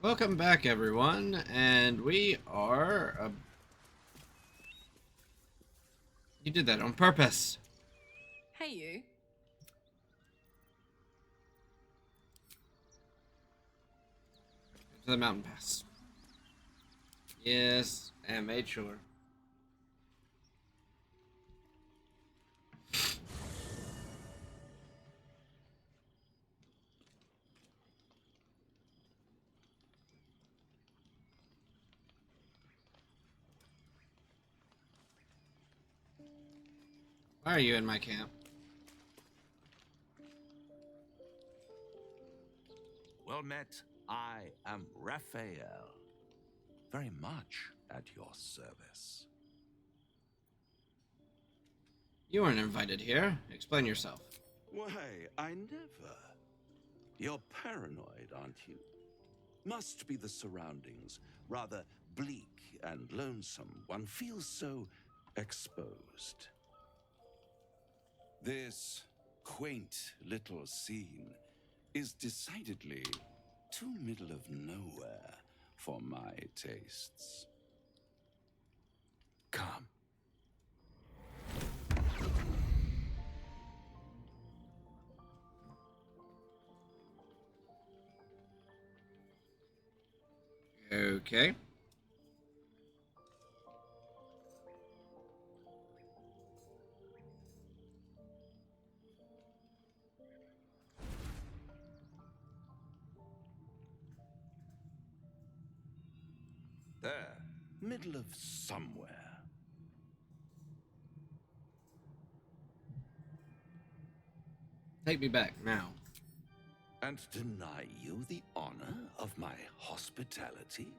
Welcome back, everyone, and we are. You did that on purpose. Hey, you. To the mountain pass. Yes, and made sure. Why are you in my camp? Well met. I am Raphael, very much at your service. You weren't invited here. Explain yourself. Why, I never. You're paranoid, aren't you? Must be the surroundings, rather bleak and lonesome. One feels so exposed. This quaint little scene is decidedly too middle of nowhere for my tastes. Come. Okay. There, middle of somewhere. Take me back now. And deny you the honor of my hospitality?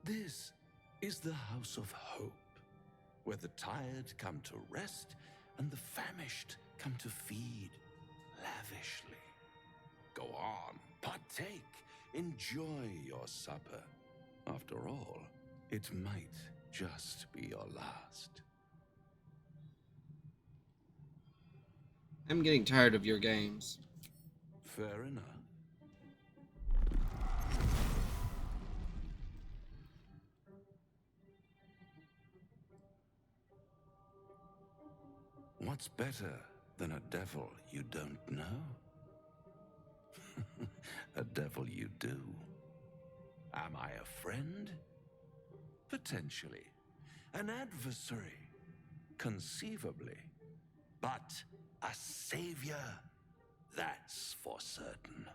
This is the House of Hope, where the tired come to rest and the famished come to feed lavishly. Go on, partake, enjoy your supper. After all, it might just be your last. I'm getting tired of your games. Fair enough. What's better than a devil you don't know? A devil you do. Am I a friend? Potentially. An adversary? Conceivably. But a savior? That's for certain.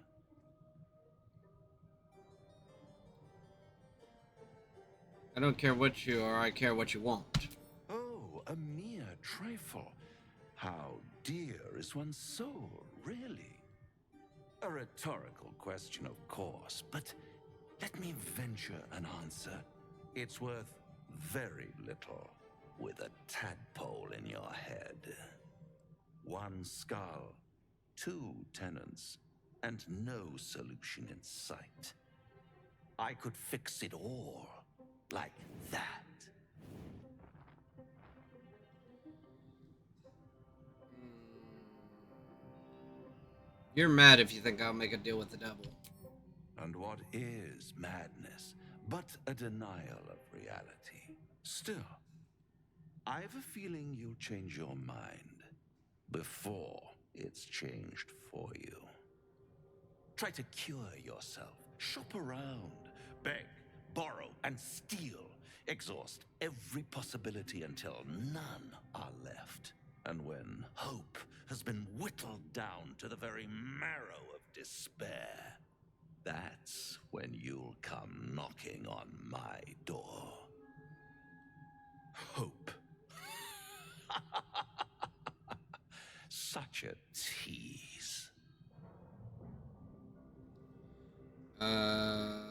I don't care what you are, I care what you want. Oh, a mere trifle. How dear is one's soul, really? A rhetorical question, of course, but let me venture an answer. It's worth very little with a tadpole in your head. One skull, two tenants, and no solution in sight. I could fix it all like that. You're mad if you think I'll make a deal with the devil. And what is madness but a denial of reality? Still, I've a feeling you'll change your mind before it's changed for you. Try to cure yourself, shop around, beg, borrow, and steal. Exhaust every possibility until none are left. And when hope has been whittled down to the very marrow of despair, that's when you'll come knocking on my door. Hope. Such a tease. Uh,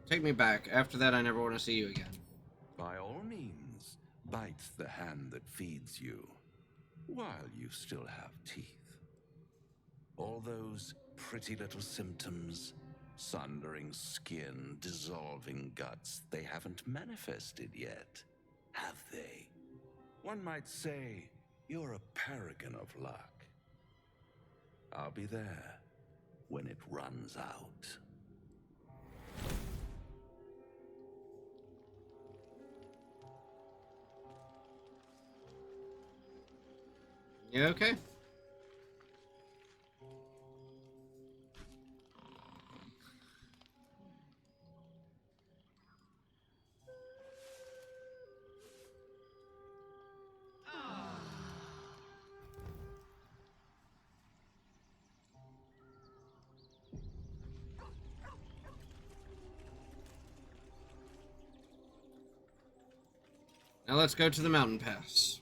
Take me back. After that, I never want to see you again. By all means, bite the hand that feeds you while you still have teeth. All those pretty little symptoms, sundering skin, dissolving guts, they haven't manifested yet, have they? One might say you're a paragon of luck. I'll be there when it runs out. You okay? Now let's go to the mountain pass.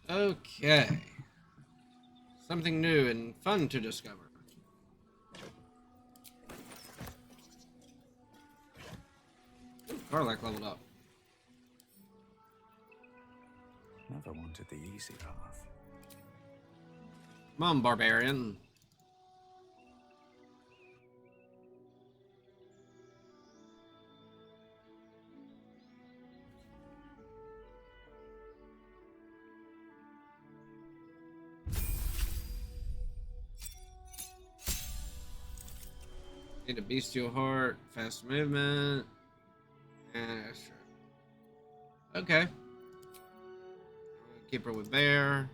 Okay. Something new and fun to discover. Garlic leveled up. Never wanted the easy path. Come on, barbarian. Need a bestial heart, fast movement, and extra. Okay. Keep her with bear.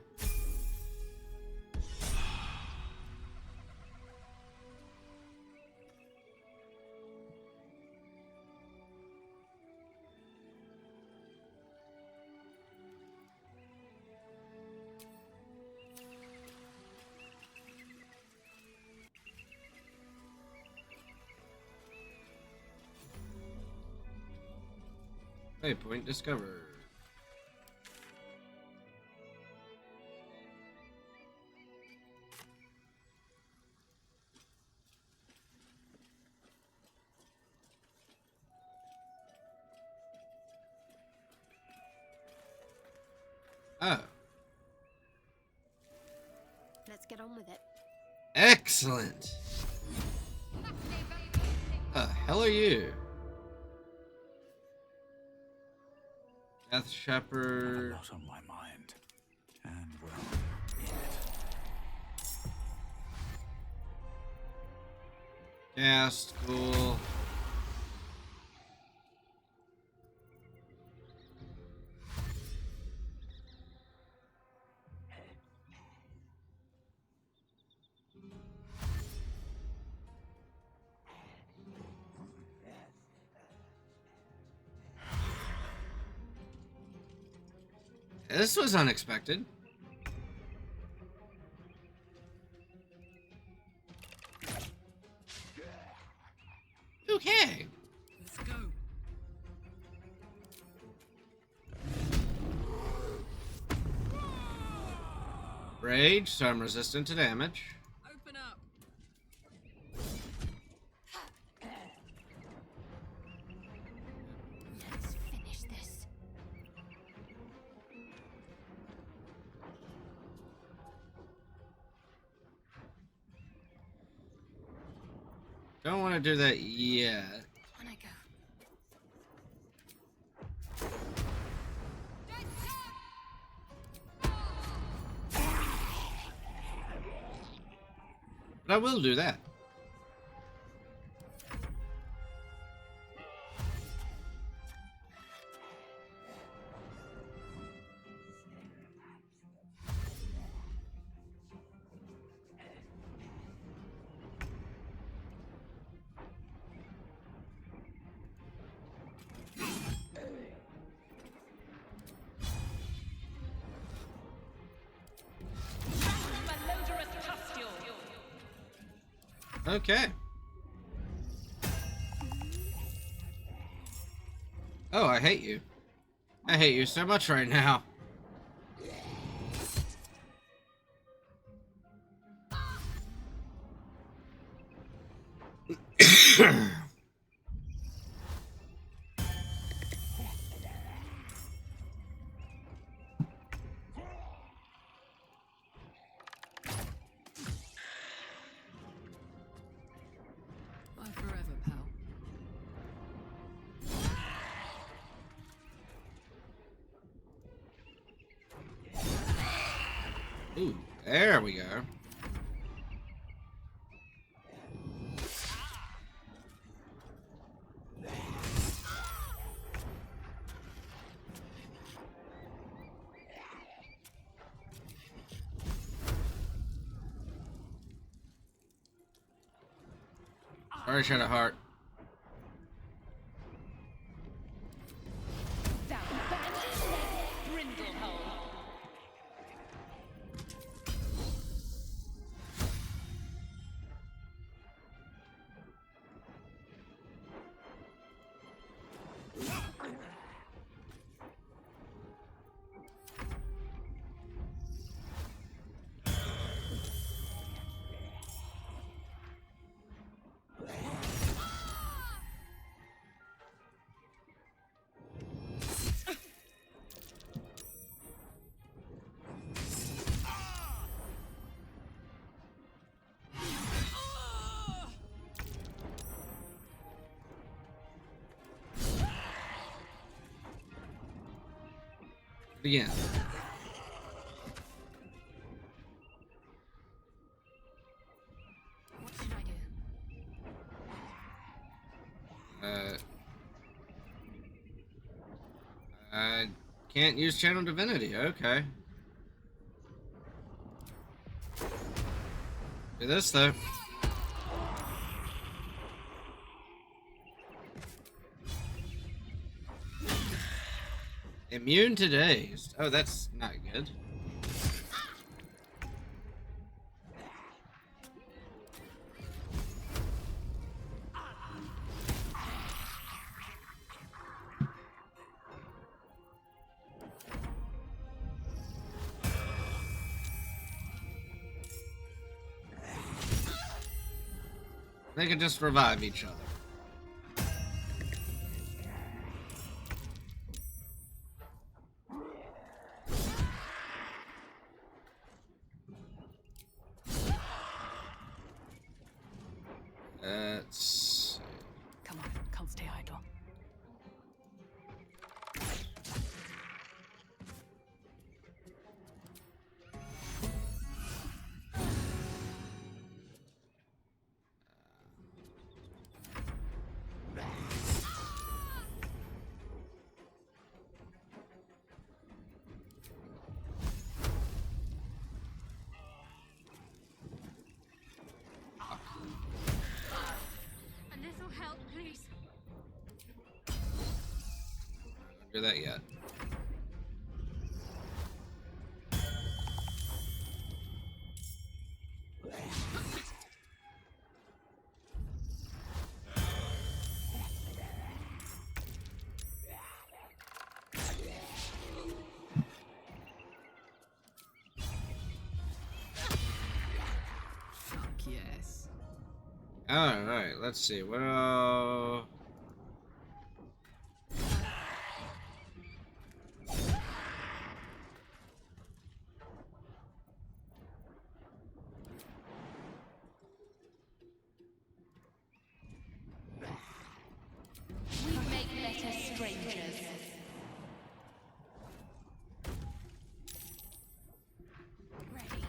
Waypoint discovered. Oh, Let's get on with it. excellent. The hell are you? Death A Shepherd. lot on my mind. And well, in it. Cast, cool. This was unexpected. Okay. Let's go. Rage, so I'm resistant to damage. Open up. Let's finish this. Don't want to do that yet. On I go. But I will do that. Okay. Oh, I hate you. I hate you so much right now. Bye forever, pal. Ooh, there we go. Sorry, Shadowheart. Again. What should I do? I can't use Channel Divinity. Okay. Do this though. Immune to dazed. Oh, that's not good. They can just revive each other. Let's... Come on, can't stay idle. A little help, please. Don't do that yet. Fuck yes. Alright, let's see. What We make better strangers. Ready.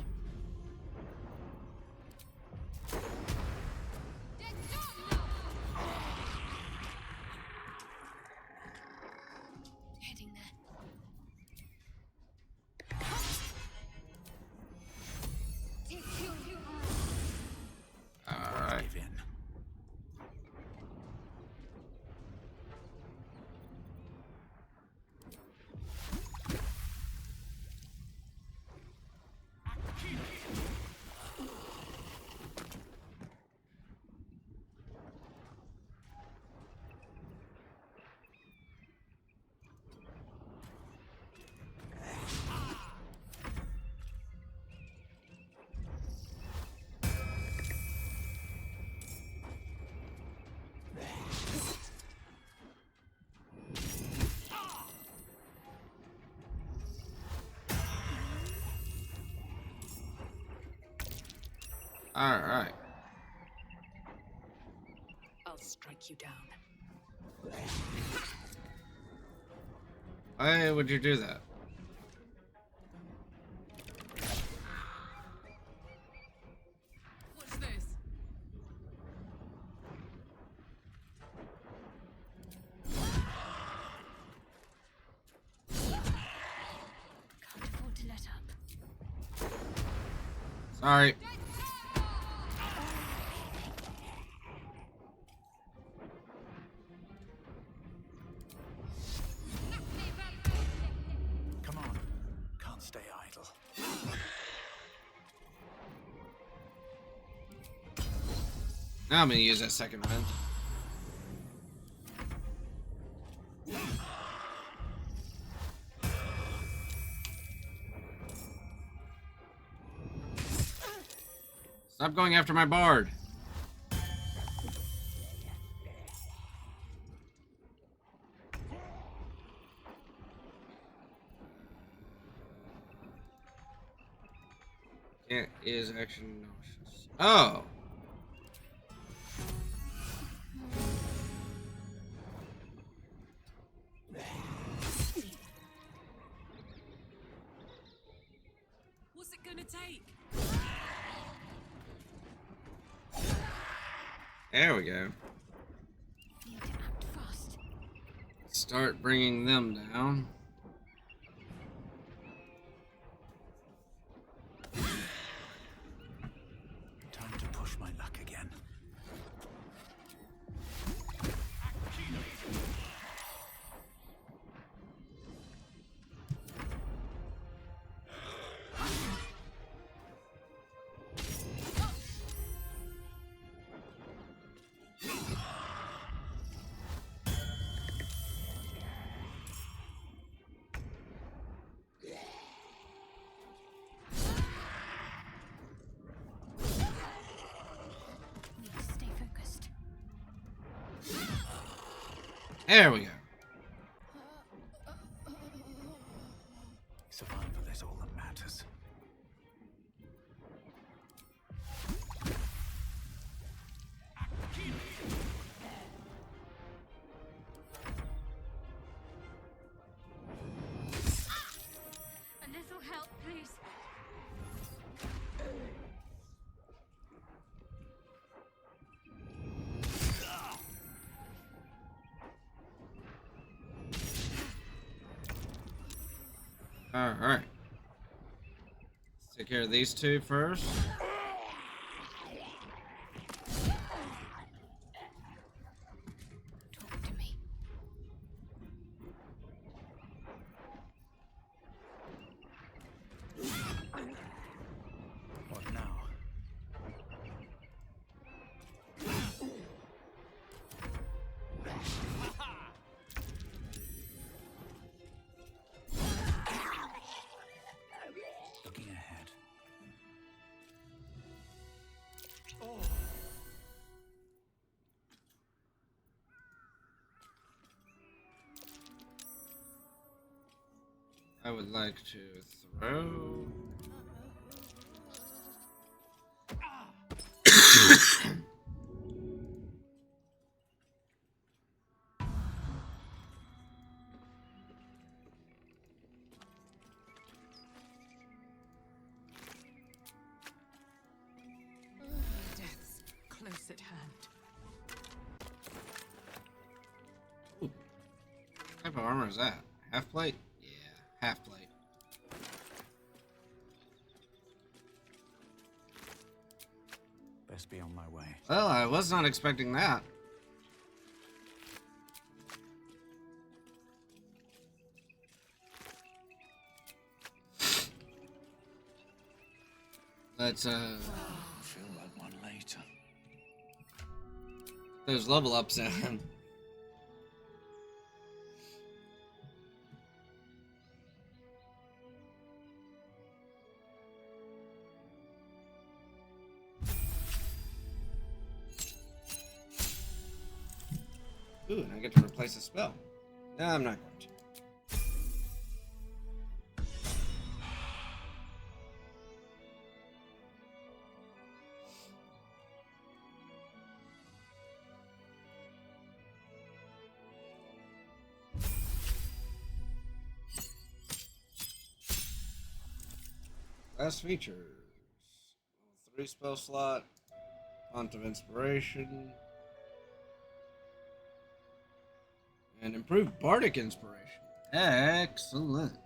Alright. I'll strike you down. Why would you do that? What's this? Can't afford to let up. Sorry. Come on. Can't stay idle. Now I'm gonna use that second wind. Stop going after my bard. Can't is action nauseous. Oh. What's it gonna take? There we go. Need to act fast. Start bringing them down. Time to push my luck again. Need to stay focused. There we go. Survival is all that matters. A little help, please. Alright. Let's take care of these two first. Talk to me. What now? Looking ahead. I would like to throw. Death's close at hand. What type of armor is that? Half plate? Yeah, half plate. Best be on my way. Well, I was not expecting that. Let's I'll feel like one later. those level ups in. Ooh, and I get to replace a spell. No, I'm not going to. Last features. Level 3 spell slot. Font of Inspiration. And improved Bardic Inspiration. Excellent.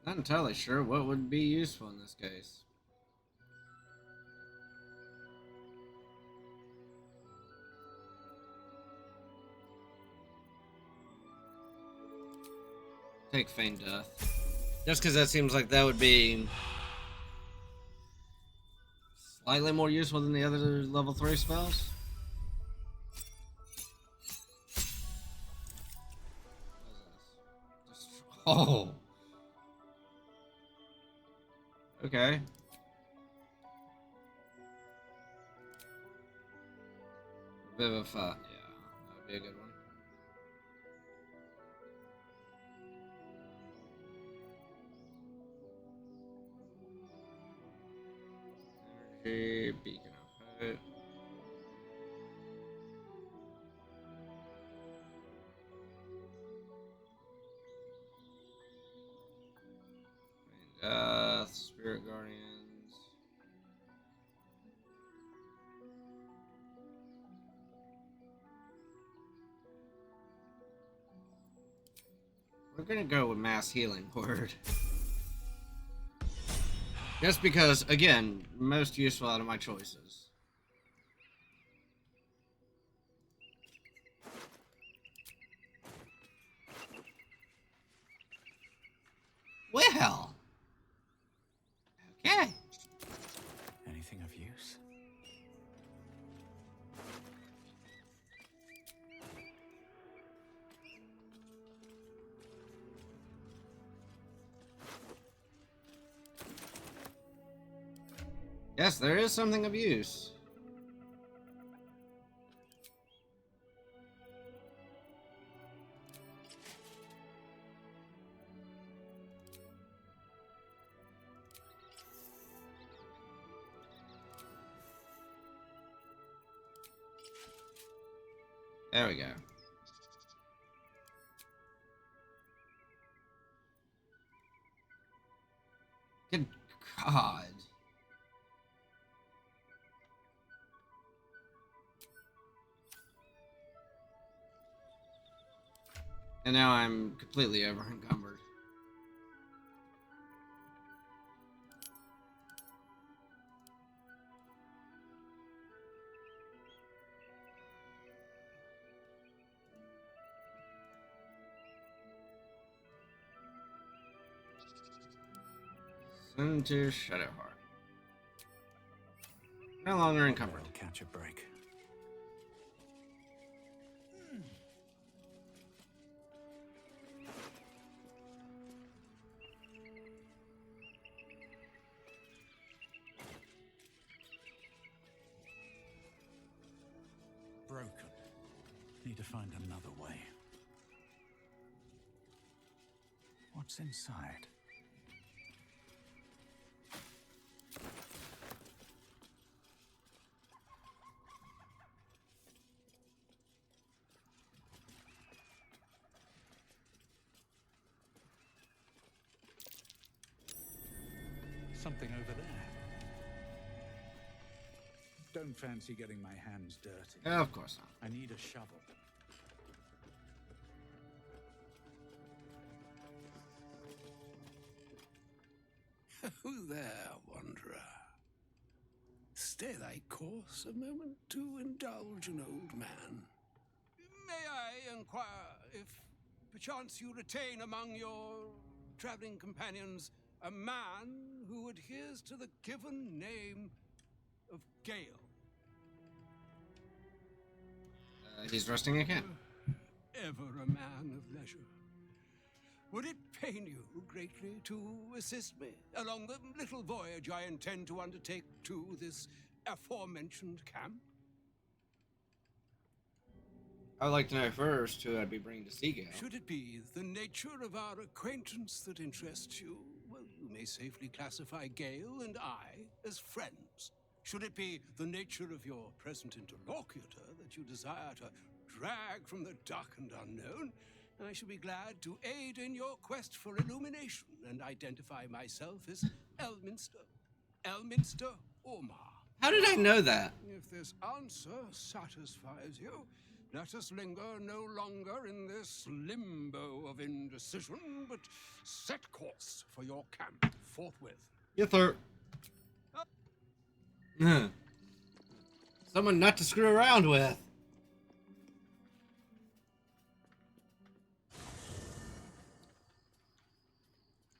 Not entirely sure what would be useful in this case. Take Feign Death. Just because that seems like that would be slightly more useful than the other level 3 spells. Oh. Okay. Vivify. Yeah, that would be a good one. Energy, Beacon of Hope. Death, Spirit Guardians. We're gonna go with Mass Healing Word. Just because, again, most useful out of my choices. Well. Okay. Anything of use? Yes, there is something of use. There we go. Good God. And now I'm completely over encumbered. Send to Shadowheart. No longer encumbered. Better catch a break. Broken. Need to find another way. What's inside? Something over there. Don't fancy getting my hands dirty. Of course not. I need a shovel. Who there, wanderer? Stay thy course a moment to indulge an old man. May I inquire if perchance you retain among your traveling companions a man who adheres to the given name of Gale? He's resting again. Ever a man of leisure. Would it pain you greatly to assist me along the little voyage I intend to undertake to this aforementioned camp? I would like to know first who I'd be bringing to Seagull. Should it be the nature of our acquaintance that interests you, well, you may safely classify Gale and I as friends. Should it be the nature of your present interlocutor that you desire to drag from the dark and unknown, I shall be glad to aid in your quest for illumination and identify myself as Elminster. Elminster Ormar. How did I know that? If this answer satisfies you, let us linger no longer in this limbo of indecision, but set course for your camp forthwith. Yes, sir. Someone not to screw around with.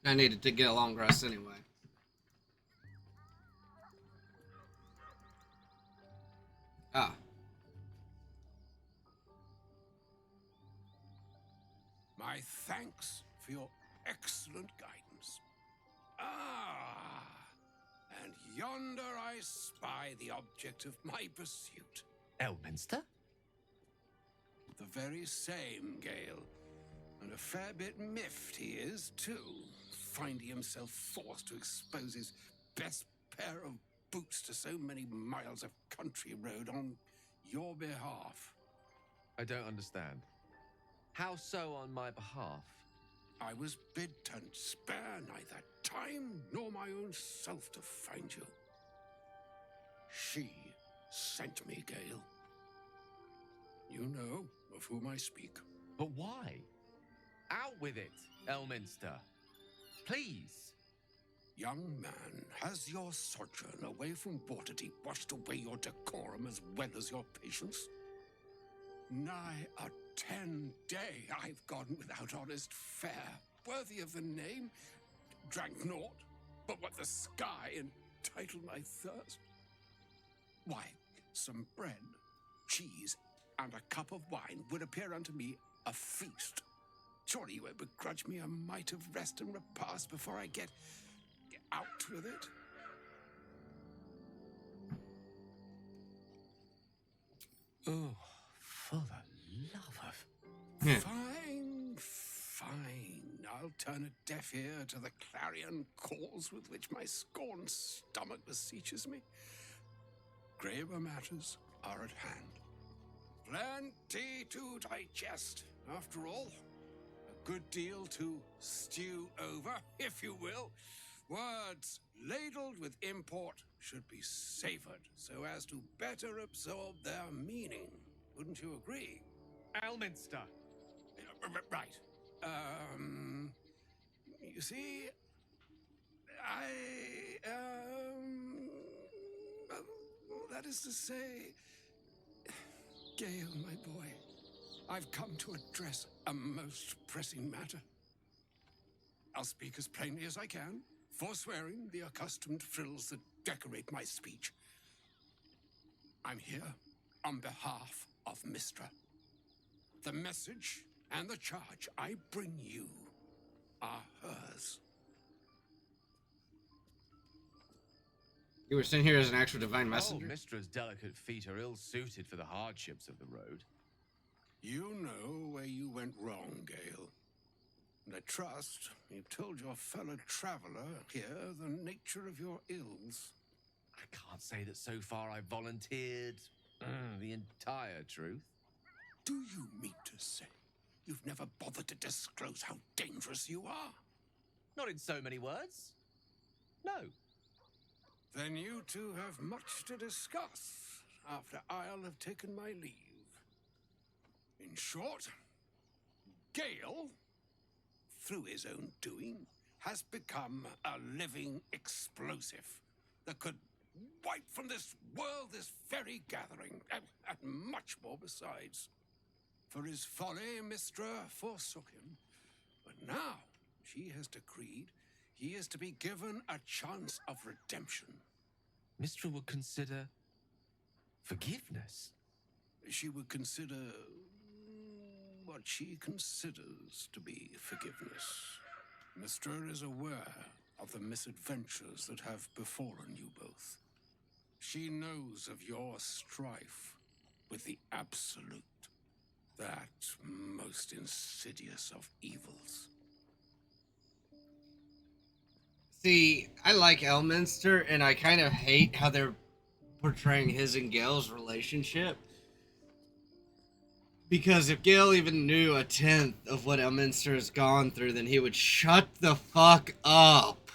I needed to get a long rest anyway. Ah. My thanks for your excellent guidance. Ah, and yonder I spy the object of my pursuit. Elminster? The very same, Gale. And a fair bit miffed he is, too, finding himself forced to expose his best pair of boots to so many miles of country road on your behalf. I don't understand. How so on my behalf? I was bid to spare neither time nor my own self to find you. She sent me, Gale. You know of whom I speak. But why? Out with it, Elminster. Please. Young man, has your sojourn away from Waterdeep washed away your decorum as well as your patience? Nigh a 10-day I've gone without honest fare, worthy of the name, drank naught but what the sky entitled my thirst. Why, some bread, cheese, and a cup of wine would appear unto me a feast. Surely you won't begrudge me a mite of rest and repast before I get out with it? Oh, for the love of... Fine, fine. I'll turn a deaf ear to the clarion calls with which my scorned stomach beseeches me. Graver matters are at hand. Plenty to digest, after all. A good deal to stew over, if you will. Words ladled with import should be savored so as to better absorb their meaning. Wouldn't you agree? Elminster! Right. You see, that is to say, Gale, my boy, I've come to address a most pressing matter. I'll speak as plainly as I can, forswearing the accustomed frills that decorate my speech. I'm here on behalf of Mistra. The message and the charge I bring you are hers. You were sent here as an actual divine messenger? Oh, Mistra's delicate feet are ill-suited for the hardships of the road. You know where you went wrong, Gale. And I trust you've told your fellow traveler here the nature of your ills. I can't say that so far I've volunteered the entire truth. Do you mean to say you've never bothered to disclose how dangerous you are? Not in so many words. No. Then you two have much to discuss after I'll have taken my leave. In short, Gale, through his own doing, has become a living explosive that could wipe from this world this very gathering, and much more besides. For his folly, Mistra forsook him. But now she has decreed he is to be given a chance of redemption. Mistra would consider forgiveness. She would consider what she considers to be forgiveness. Mistra is aware of the misadventures that have befallen you both. She knows of your strife with the Absolute. most insidious of evils. See, I like Elminster, and I kind of hate how they're portraying his and Gale's relationship. Because if Gale even knew a tenth of what Elminster has gone through, then he would shut the fuck up.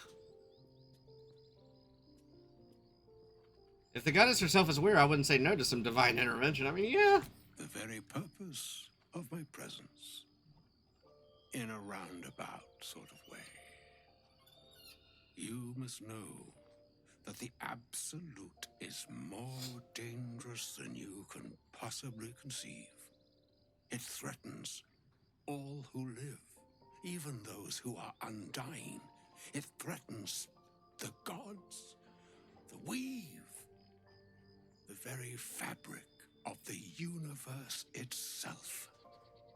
If the goddess herself is weird, I wouldn't say no to some divine intervention. I mean, yeah. The very purpose of my presence. In a roundabout sort of way. You must know that the Absolute is more dangerous than you can possibly conceive. It threatens all who live, even those who are undying. It threatens the gods, the weave, the very fabric of the universe itself.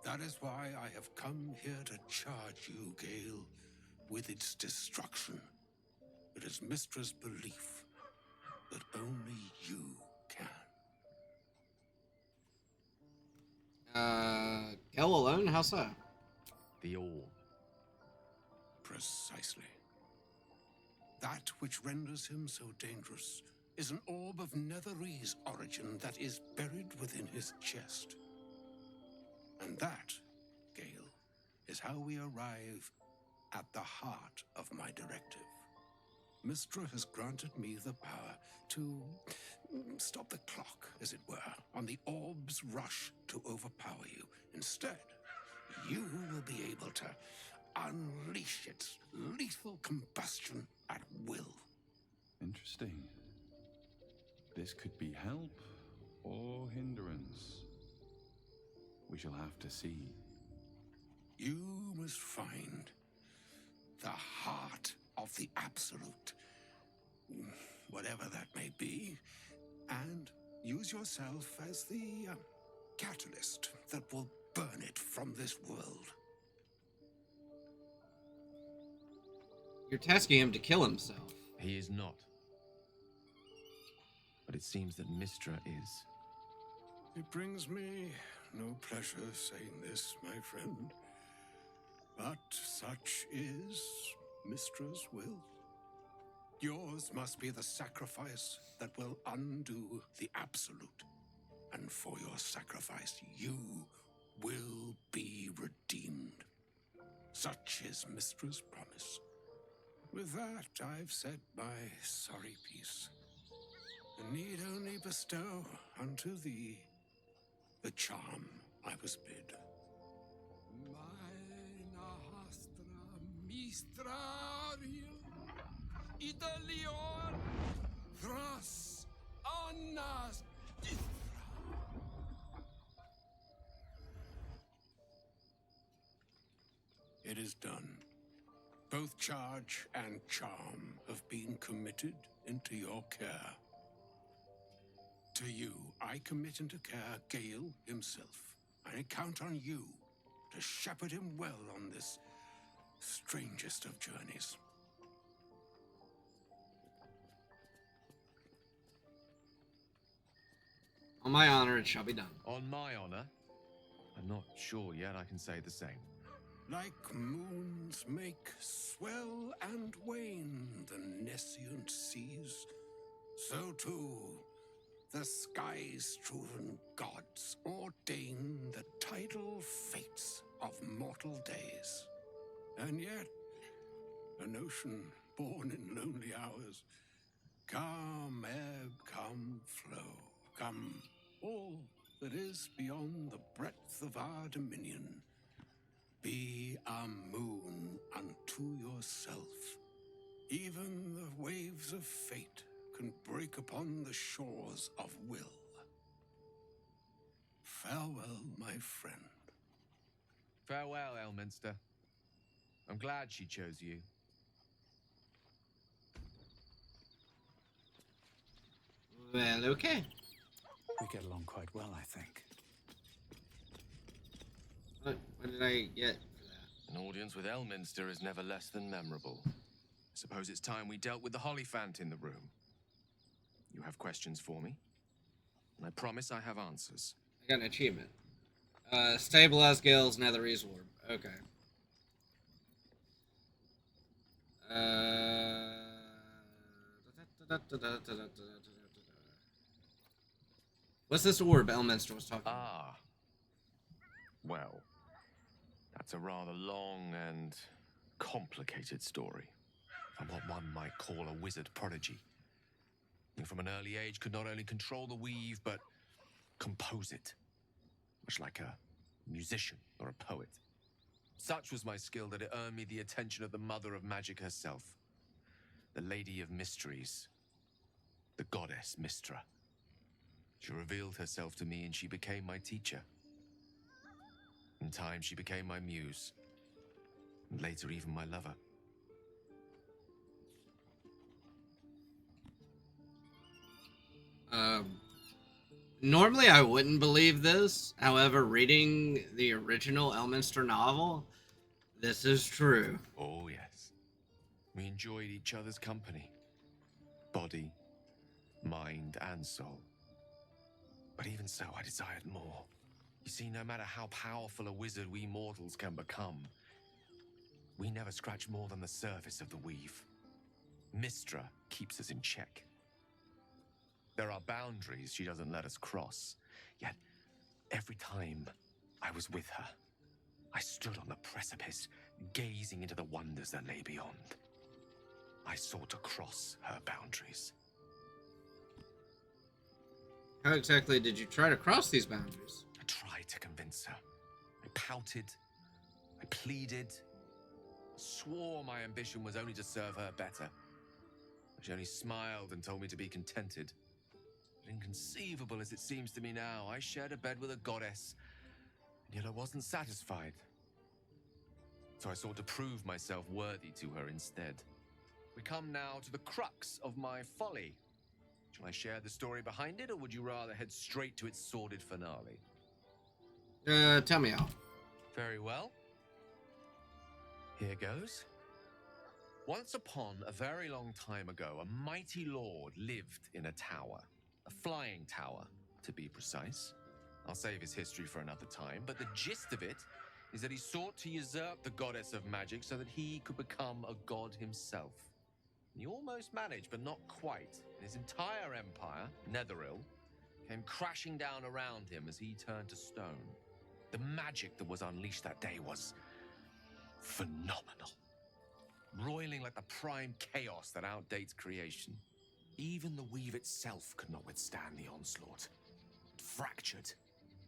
That is why I have come here to charge you, Gale, with its destruction. It is Mystra's belief that only you can. Gale alone? How so? The orb. Precisely. That which renders him so dangerous is an orb of Netherese origin that is buried within his chest. And that, Gale, is how we arrive at the heart of my directive. Mystra has granted me the power to stop the clock, as it were, on the orb's rush to overpower you. Instead, you will be able to unleash its lethal combustion at will. Interesting. This could be help or hindrance. We shall have to see. You must find the heart of the Absolute, whatever that may be, and use yourself as the catalyst that will burn it from this world. You're tasking him to kill himself. He is not. But it seems that Mystra is. It brings me no pleasure saying this, my friend, but such is Mystra's will. Yours must be the sacrifice that will undo the Absolute. And for your sacrifice, you will be redeemed. Such is Mystra's promise. With that, I've said my sorry piece, and need only bestow unto thee the charm I was bid. Idalion Thras Annas It is done. Both charge and charm have been committed into your care. To you, I commit into care Gale himself. I count on you to shepherd him well on this strangest of journeys. On my honor, it shall be done. On my honor, I'm not sure yet I can say the same. Like moons make swell and wane the nescient seas, so too the sky-strewn gods ordain the tidal fates of mortal days. And yet, an ocean born in lonely hours, come ebb, come flow, come all that is beyond the breadth of our dominion. Be a moon unto yourself. Even the waves of fate can break upon the shores of will. Farewell, my friend. Farewell, Elminster. I'm glad she chose you. Well, okay. We get along quite well, I think. What did I get for that? An audience with Elminster is never less than memorable. I suppose it's time we dealt with the Hollyphant in the room. You have questions for me? And I promise I have answers. I got an achievement. Stabilize Gale's Netherese Orb. Okay. What's this orb Elminster was talking about? Ah, well, that's a rather long and complicated story. I'm what one might call a wizard prodigy. Who from an early age could not only control the weave, but compose it, much like a musician or a poet. Such was my skill that it earned me the attention of the mother of magic herself, the Lady of Mysteries, the goddess Mystra. She revealed herself to me and she became my teacher. In time, she became my muse, and later even my lover. Normally I wouldn't believe this. However, reading the original Elminster novel, this is true. Oh, yes. We enjoyed each other's company. Body, mind, and soul. But even so, I desired more. You see, no matter how powerful a wizard we mortals can become, we never scratch more than the surface of the weave. Mystra keeps us in check. There are boundaries she doesn't let us cross. Yet, every time I was with her, I stood on the precipice, gazing into the wonders that lay beyond. I sought to cross her boundaries. How exactly did you try to cross these boundaries? I tried to convince her. I pouted. I pleaded. Swore my ambition was only to serve her better. She only smiled and told me to be contented. But inconceivable as it seems to me now, I shared a bed with a goddess, and yet I wasn't satisfied. So I sought to prove myself worthy to her instead. We come now to the crux of my folly. Shall I share the story behind it, or would you rather head straight to its sordid finale? Tell me how. Very well. Here goes. Once upon a very long time ago, a mighty lord lived in a tower. A flying tower, to be precise. I'll save his history for another time, but the gist of it is that he sought to usurp the goddess of magic so that he could become a god himself. He almost managed, but not quite. His entire empire, Netheril, came crashing down around him as he turned to stone. The magic that was unleashed that day was phenomenal. Roiling like the prime chaos that outdates creation. Even the weave itself could not withstand the onslaught. It fractured,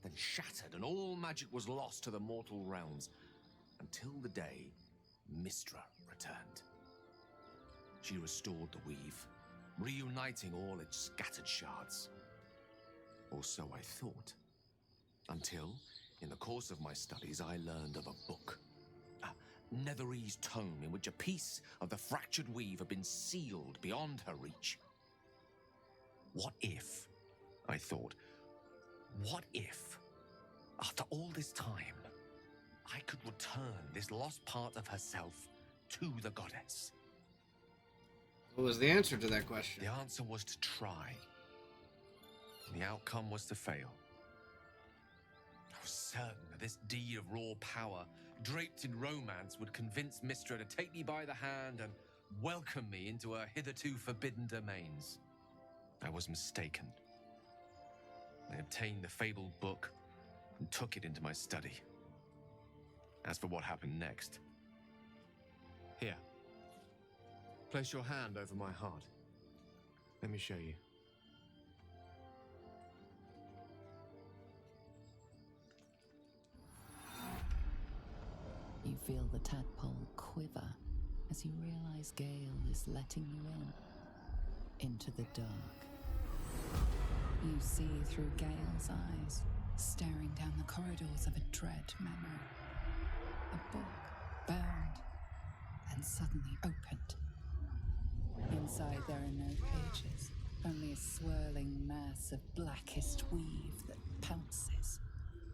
then shattered, and all magic was lost to the mortal realms, until the day Mystra returned. She restored the weave, reuniting all its scattered shards. Or so I thought. Until, in the course of my studies, I learned of a book. A Netherese tome in which a piece of the fractured weave had been sealed beyond her reach. What if, I thought, what if, after all this time, I could return this lost part of herself to the goddess? What was the answer to that question? The answer was to try. The outcome was to fail. I was certain that this deed of raw power, draped in romance, would convince Mystra to take me by the hand and welcome me into her hitherto forbidden domains. I was mistaken. I obtained the fabled book and took it into my study. As for what happened next, here. Place your hand over my heart. Let me show you. You feel the tadpole quiver as you realize Gale is letting you into the dark. You see through Gale's eyes, staring down the corridors of a dread memory. A book bound and suddenly opened. Inside there are no pages, only a swirling mass of blackest weave that pounces.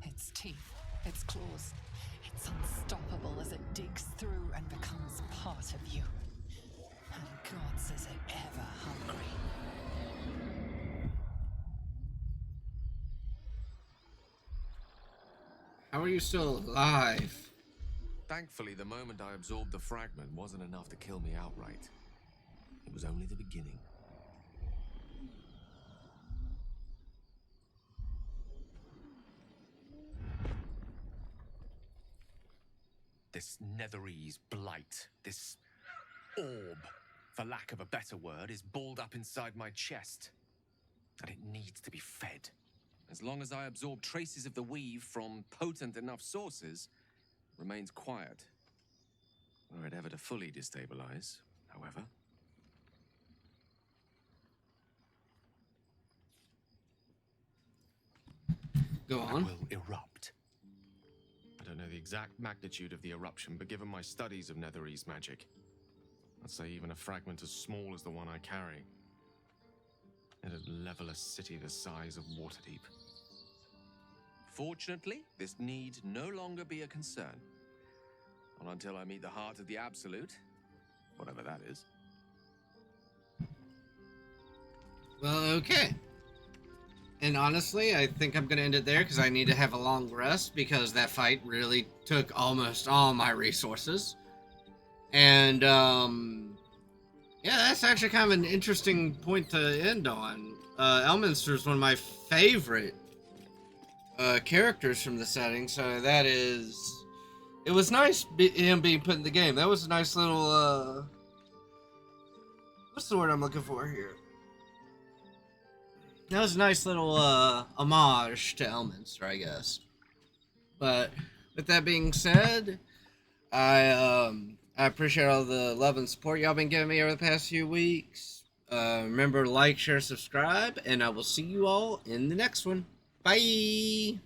Its teeth, its claws, it's unstoppable as it digs through and becomes part of you. And gods, is it ever hungry. How are you still alive? Thankfully, the moment I absorbed the fragment wasn't enough to kill me outright. It was only the beginning. This Netherese blight, this orb, for lack of a better word, is balled up inside my chest. And it needs to be fed. As long as I absorb traces of the weave from potent enough sources, it remains quiet. Were it ever to fully destabilize, however. Go It on. will erupt. I don't know the exact magnitude of the eruption, but given my studies of Netherese magic, I'd say even a fragment as small as the one I carry, it'd level a city the size of Waterdeep. Fortunately, this need no longer be a concern. Not until I meet the heart of the Absolute, whatever that is. Well, okay. And honestly, I think I'm going to end it there because I need to have a long rest because that fight really took almost all my resources. And, yeah, that's actually kind of an interesting point to end on. Elminster is one of my favorite characters from the setting, so that is... It was nice him being put in the game. That was a nice little, what's the word I'm looking for here? That was a nice little homage to Elminster, I guess. But with that being said, I appreciate all the love and support y'all been giving me over the past few weeks. Remember to like, share, subscribe, and I will see you all in the next one. Bye!